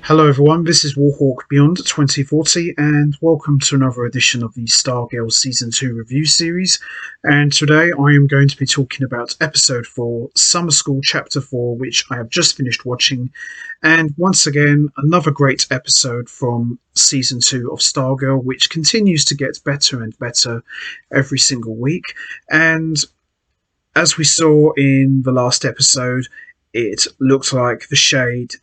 Hello everyone, this is Warhawk Beyond 2040 and welcome to another edition of the Stargirl Season 2 review series. And today I am going to be talking about Episode 4, Summer School Chapter 4, which I have just finished watching. And once again, another great episode from Season 2 of Stargirl, which continues to get better and better every single week. And as we saw in the last episode, it looked like the Shade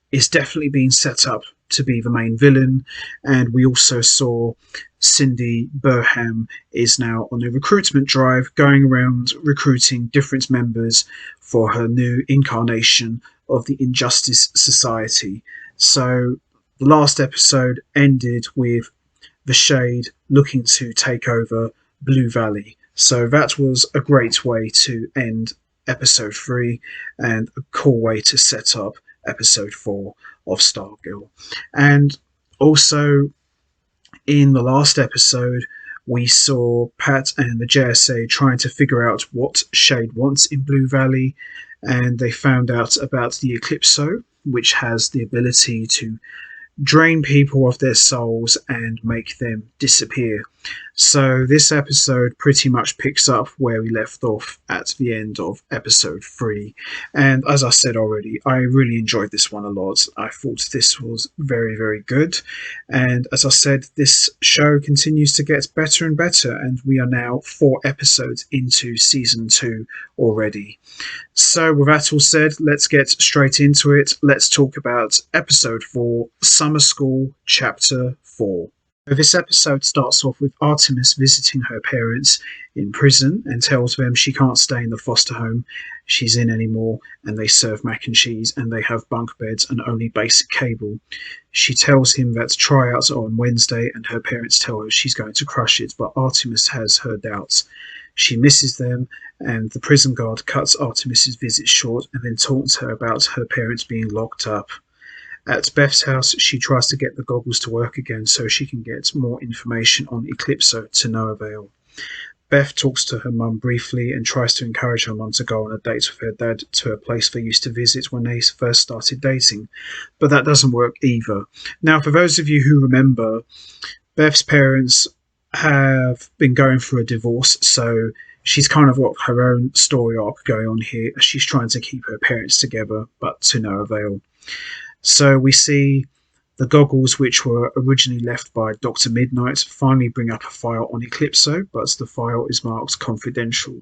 is definitely being set up to be the main villain, and we also saw Cindy Burham is now on a recruitment drive going around recruiting different members for her new incarnation of the Injustice Society. So the last episode ended with the Shade looking to take over Blue Valley. So that was a great way to end episode 3 and a cool way to set up episode 4 of Stargirl. And also in the last episode, we saw Pat and the JSA trying to figure out what Shade wants in Blue Valley, and they found out about the Eclipso, which has the ability to drain people of their souls and make them disappear. So this episode pretty much picks up where we left off at the end of episode 3. And as I said already, I really enjoyed this one a lot. I thought this was very, very good. And as I said, this show continues to get better and better, and we are now 4 episodes into season 2 already. So with that all said, let's get straight into it. Let's talk about episode 4, Summer School, Chapter 4. This episode starts off with Artemis visiting her parents in prison and tells them she can't stay in the foster home she's in anymore, and they serve mac and cheese and they have bunk beds and only basic cable. She tells him that tryouts are on Wednesday and her parents tell her she's going to crush it, but Artemis has her doubts. She misses them, and the prison guard cuts Artemis's visit short and then taunts her about her parents being locked up. At Beth's house, she tries to get the goggles to work again so she can get more information on Eclipso, to no avail. Beth talks to her mum briefly and tries to encourage her mum to go on a date with her dad to a place they used to visit when they first started dating, but that doesn't work either. Now, for those of you who remember, Beth's parents have been going through a divorce, so she's kind of got her own story arc going on here as she's trying to keep her parents together, but to no avail. So we see the goggles, which were originally left by Dr. Midnight, finally bring up a file on Eclipso, but the file is marked confidential.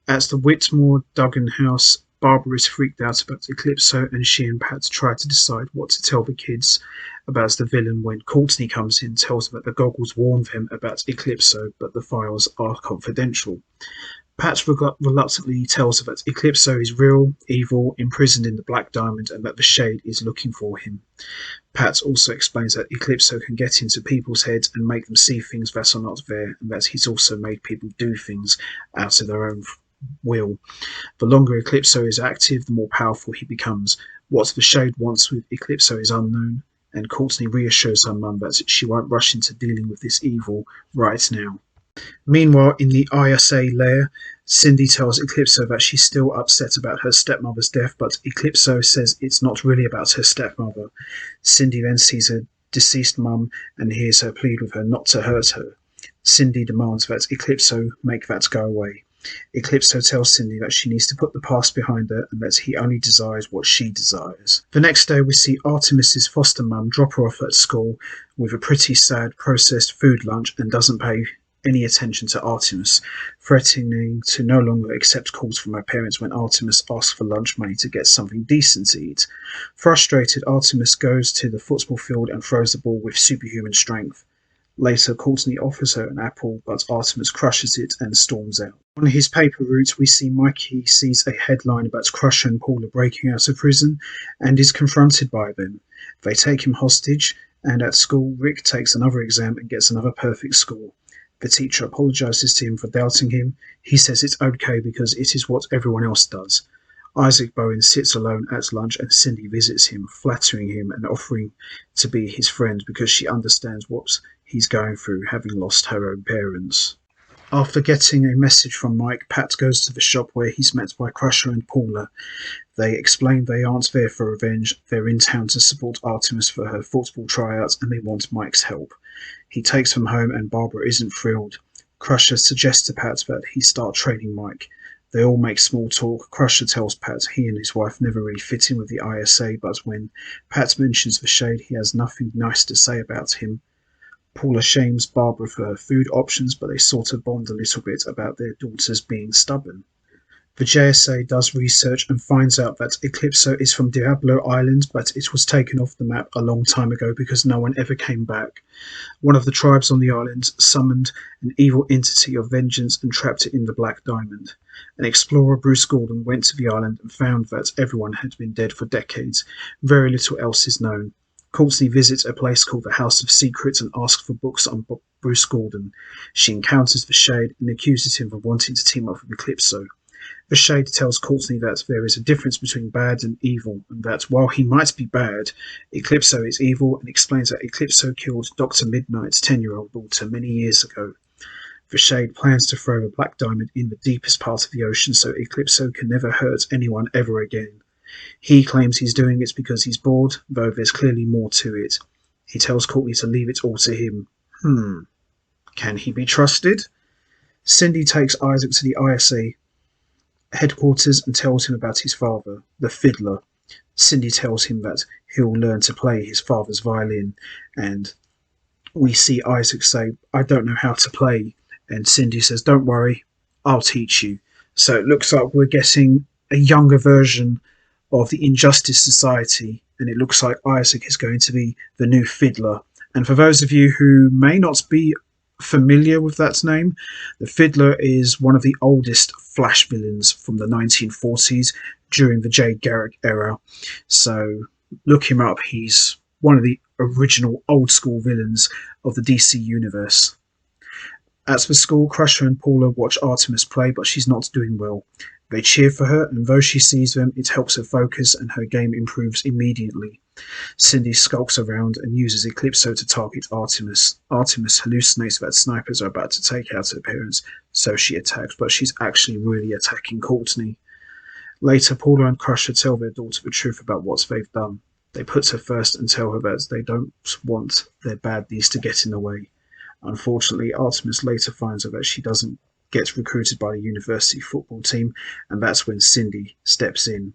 At the Whitmore Duggan house, Barbara is freaked out about Eclipso, and she and Pat try to decide what to tell the kids about the villain when Courtney comes in and tells them that the goggles warn them about Eclipso, but the files are confidential. Pat reluctantly tells her that Eclipso is real, evil, imprisoned in the Black Diamond, and that the Shade is looking for him. Pat also explains that Eclipso can get into people's heads and make them see things that are not there, and that he's also made people do things out of their own will. The longer Eclipso is active, the more powerful he becomes. What the Shade wants with Eclipso is unknown, and Courtney reassures her mum that she won't rush into dealing with this evil right now. Meanwhile, in the ISA lair, Cindy tells Eclipso that she's still upset about her stepmother's death, but Eclipso says it's not really about her stepmother. Cindy then sees her deceased mum and hears her plead with her not to hurt her. Cindy demands that Eclipso make that go away. Eclipso tells Cindy that she needs to put the past behind her and that he only desires what she desires. The next day we see Artemis's foster mum drop her off at school with a pretty sad processed food lunch and doesn't pay any attention to Artemis, threatening to no longer accept calls from her parents when Artemis asks for lunch money to get something decent to eat. Frustrated, Artemis goes to the football field and throws the ball with superhuman strength. Later, Courtney offers her an apple, but Artemis crushes it and storms out. On his paper route, we see Mikey sees a headline about Crusher and Paula breaking out of prison and is confronted by them. They take him hostage, and at school, Rick takes another exam and gets another perfect score. The teacher apologizes to him for doubting him. He says it's okay because it is what everyone else does. Isaac Bowen sits alone at lunch and Cindy visits him, flattering him and offering to be his friend because she understands what he's going through, having lost her own parents. After getting a message from Mike, Pat goes to the shop where he's met by Crusher and Paula. They explain they aren't there for revenge, they're in town to support Artemis for her football tryouts and they want Mike's help. He takes them home and Barbara isn't thrilled. Crusher suggests to Pat that he start training Mike. They all make small talk. Crusher tells Pat he and his wife never really fit in with the ISA, but when Pat mentions the Shade, he has nothing nice to say about him. Paula shames Barbara for her food options, but they sort of bond a little bit about their daughters being stubborn. The JSA does research and finds out that Eclipso is from Diablo Island, but it was taken off the map a long time ago because no one ever came back. One of the tribes on the island summoned an evil entity of vengeance and trapped it in the Black Diamond. An explorer, Bruce Gordon, went to the island and found that everyone had been dead for decades. Very little else is known. Courtney visits a place called the House of Secrets and asks for books on Bruce Gordon. She encounters the Shade and accuses him of wanting to team up with Eclipso. The Shade tells Courtney that there is a difference between bad and evil, and that while he might be bad, Eclipso is evil, and explains that Eclipso killed Dr. Midnight's 10-year-old daughter many years ago. The Shade plans to throw the Black Diamond in the deepest part of the ocean so Eclipso can never hurt anyone ever again. He claims he's doing it because he's bored, though there's clearly more to it. He tells Courtney to leave it all to him. Can he be trusted? Cindy takes Isaac to the ISA headquarters and tells him about his father, the fiddler. Cindy tells him that he'll learn to play his father's violin, and we see Isaac say, "I don't know how to play," and Cindy says, "Don't worry, I'll teach you." So it looks like we're getting a younger version of the Injustice Society, and it looks like Isaac is going to be the new Fiddler. And for those of you who may not be familiar with that name, the Fiddler is one of the oldest Flash villains from the 1940s during the Jay Garrick era. So look him up. He's one of the original old school villains of the DC universe. At the school, Crusher and Paula watch Artemis play, but she's not doing well. They cheer for her, and though she sees them, it helps her focus and her game improves immediately. Cindy skulks around and uses Eclipso to target Artemis. Artemis hallucinates that snipers are about to take out her parents, so she attacks, but she's actually really attacking Courtney. Later, Paula and Crusher tell their daughter the truth about what they've done. They put her first and tell her that they don't want their bad deeds to get in the way. Unfortunately, Artemis later finds out that she doesn't get recruited by the university football team, and that's when Cindy steps in.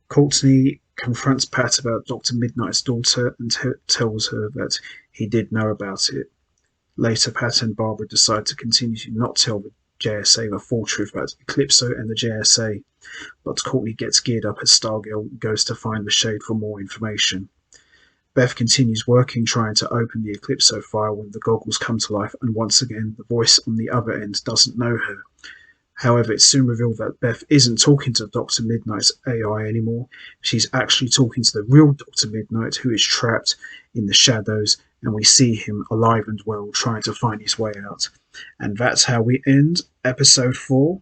Courtney confronts Pat about Dr. Midnight's daughter and tells her that he did know about it. Later, Pat and Barbara decide to continue to not tell the JSA the full truth about Eclipso and the JSA, but Courtney gets geared up as Stargirl and goes to find the Shade for more information. Beth continues working, trying to open the Eclipso file when the goggles come to life, and once again, the voice on the other end doesn't know her. However, it's soon revealed that Beth isn't talking to Dr. Midnight's AI anymore. She's actually talking to the real Dr. Midnight, who is trapped in the shadows, and we see him alive and well, trying to find his way out. And that's how we end episode 4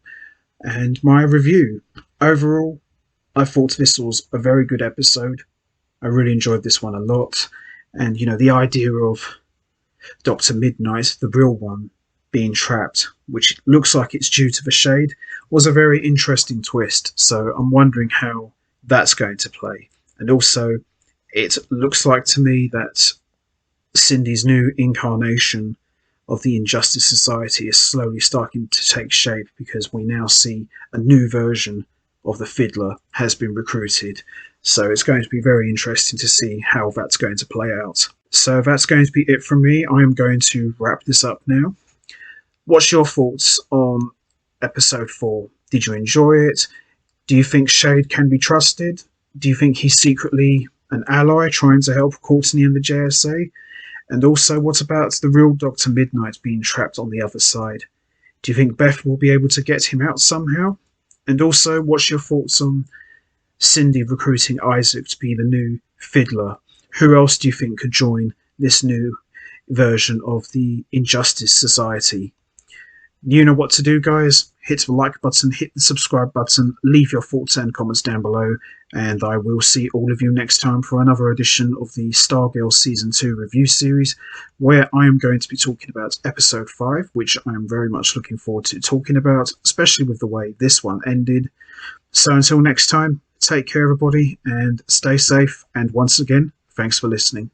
and my review. Overall, I thought this was a very good episode. I really enjoyed this one a lot. And, the idea of Dr. Midnight, the real one, being trapped, which looks like it's due to the Shade, was a very interesting twist. So I'm wondering how that's going to play. And also, it looks like to me that Cindy's new incarnation of the Injustice Society is slowly starting to take shape, because we now see a new version of the Fiddler has been recruited. So it's going to be very interesting to see how that's going to play out. So that's going to be it from me. I'm going to wrap this up now. What's your thoughts on episode 4? Did you enjoy it? Do you think Shade can be trusted? Do you think he's secretly an ally trying to help Courtney and the JSA? And also, what about the real Dr. Midnight being trapped on the other side? Do you think Beth will be able to get him out somehow? And also, what's your thoughts on Cindy recruiting Isaac to be the new Fiddler? Who else do you think could join this new version of the Injustice Society? You know what to do, guys. Hit the like button, hit the subscribe button, leave your thoughts and comments down below, And I will see all of you next time for another edition of the Stargirl Season 2 review series, where I am going to be talking about Episode 5, which I am very much looking forward to talking about, especially with the way this one ended. So until next time, take care, everybody, and stay safe. And once again, thanks for listening.